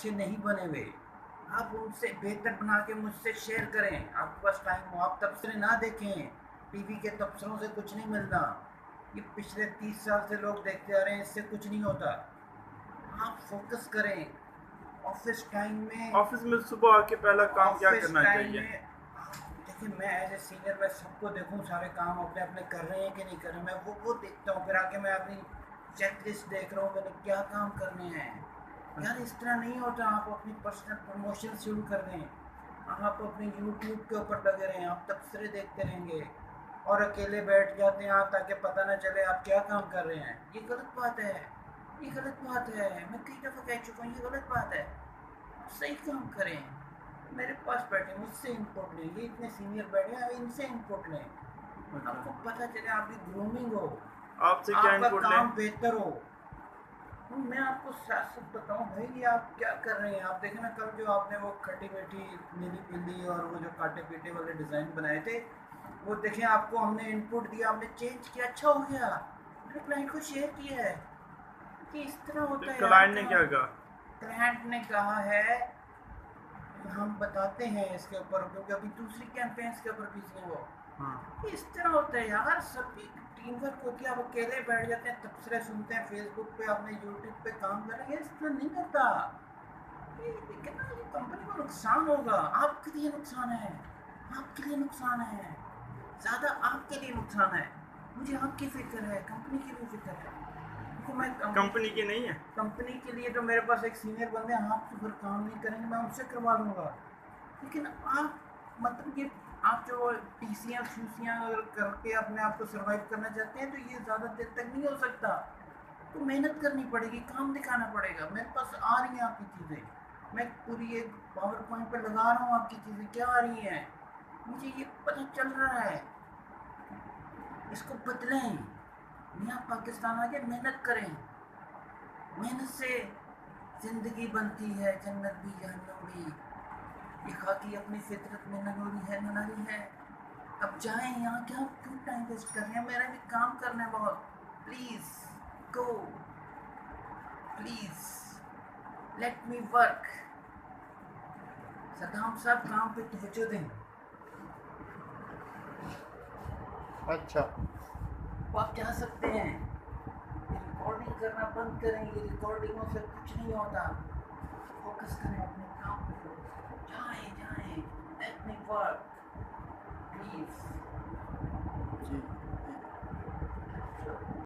अच्छे नहीं बने हुए, आप उनसे बेहतर बना के मुझसे शेयर करें। आपके पास टाइम हो, आप तबसरे ना देखें, टीवी के तबसरों से कुछ नहीं मिलना। ये पिछले 30 साल से लोग देखते आ रहे हैं, इससे कुछ नहीं होता। आप फोकस करें ऑफिस टाइम में। ऑफिस में सुबह आके पहला काम क्या ऑफिस करना टाइम चाहिए? में देखिए, मैं एज ए सीनियर मैं सबको देखूं सारे काम अपने अपने कर रहे हैं कि नहीं कर रहे, मैं वो देखता हूँ। फिर आके मैं अपनी चेक लिस्ट देख रहा हूँ मैंने क्या काम करने हैं। यार इस तरह नहीं होता। आप अपनी पर्सनल प्रमोशन शुरू कर दें, आप अपने यूट्यूब के ऊपर लगे रहें, आप तबसरे देखते रहेंगे और अकेले बैठ जाते हैं आप ताकि पता ना चले आप क्या काम कर रहे हैं। ये गलत बात है, ये गलत बात है। मैं कई दफ़ा कह चुका हूँ ये गलत बात है। सही काम करें। मेरे पास बैठे मुझसे इनपुट लें, ये इतने सीनियर बैठे हैं इनसे इनपुट लें। अच्छा, आपको पता चले आपकी ग्रूमिंग हो, आपसे क्या आपका इनपुट लें? काम बेहतर हो। तो मैं आपको साथ साथ बताऊं भाई ये आप क्या कर रहे हैं। आप देखें ना कल जो आपने वो खटी मीठी नीली पीली और वो जो काटे पीटे वाले डिज़ाइन बनाए थे, वो देखें आपको हमने इनपुट दिया, हमने चेंज किया, अच्छा हो गया। मैंने क्लाइंट को शेयर किया है कि इस तरह होता तो है यार क्लाइंट ने क्या काम। कहा? क्लाइंट ने कहा है हम बताते हैं इसके ऊपर, क्योंकि अभी दूसरी कैंपेन्स के ऊपर बिजी हैं हाँ। वो। इस तरह होता है यार, सभी टीम वर्क होती है। आप अकेले बैठ जाते हैं तबसरे सुनते हैं फेसबुक पे, अपने यूट्यूब पे काम करेंगे, इस तरह नहीं होता। ये कितना ये कंपनी को नुकसान होगा, आपके लिए नुकसान है, आपके लिए नुकसान है, ज़्यादा आपके लिए नुकसान है। मुझे आपकी फिक्र है, कंपनी की भी फिक्र है। देखो मैं कंपनी की नहीं है? कंपनी के लिए तो मेरे पास एक सीनियर बंदे हैं, आप तो फिर काम नहीं करेंगे, मैं उनसे करवा लूँगा। लेकिन आप मतलब ये आप जो टीसियाँ फूसियाँ अगर करके अपने आप को सर्वाइव करना चाहते हैं तो ये ज़्यादा देर तक नहीं हो सकता। तो मेहनत करनी पड़ेगी, काम दिखाना पड़ेगा। मेरे पास आ रही हैं आपकी चीज़ें, मैं पूरी एक पावर पॉइंट पर लगा रहा हूँ आपकी चीज़ें क्या आ रही हैं, मुझे ये पता चल रहा है। इसको बदलें। नया पाकिस्तान आ गया, मेहनत करें। मेहनत से ज़िंदगी बनती है, जन्नत भी जहन्नम भी। ये खाकी अपनी फितरत में नगोरी है ननारी है। अब जाएं, यहाँ क्या क्यों टाइम वेस्ट कर रहे हैं, मेरा भी काम करना है बहुत। Please go, please let me work. Saddam साहब काम पे तवज्जो दें। अच्छा। वो आप जा सकते हैं, ये रिकॉर्डिंग करना बंद करें, ये रिकॉर्डिंगों से कुछ नहीं होता। फोकस करें अपने काम पे, जाएं जाएं, लेट मी वर्क प्लीज़।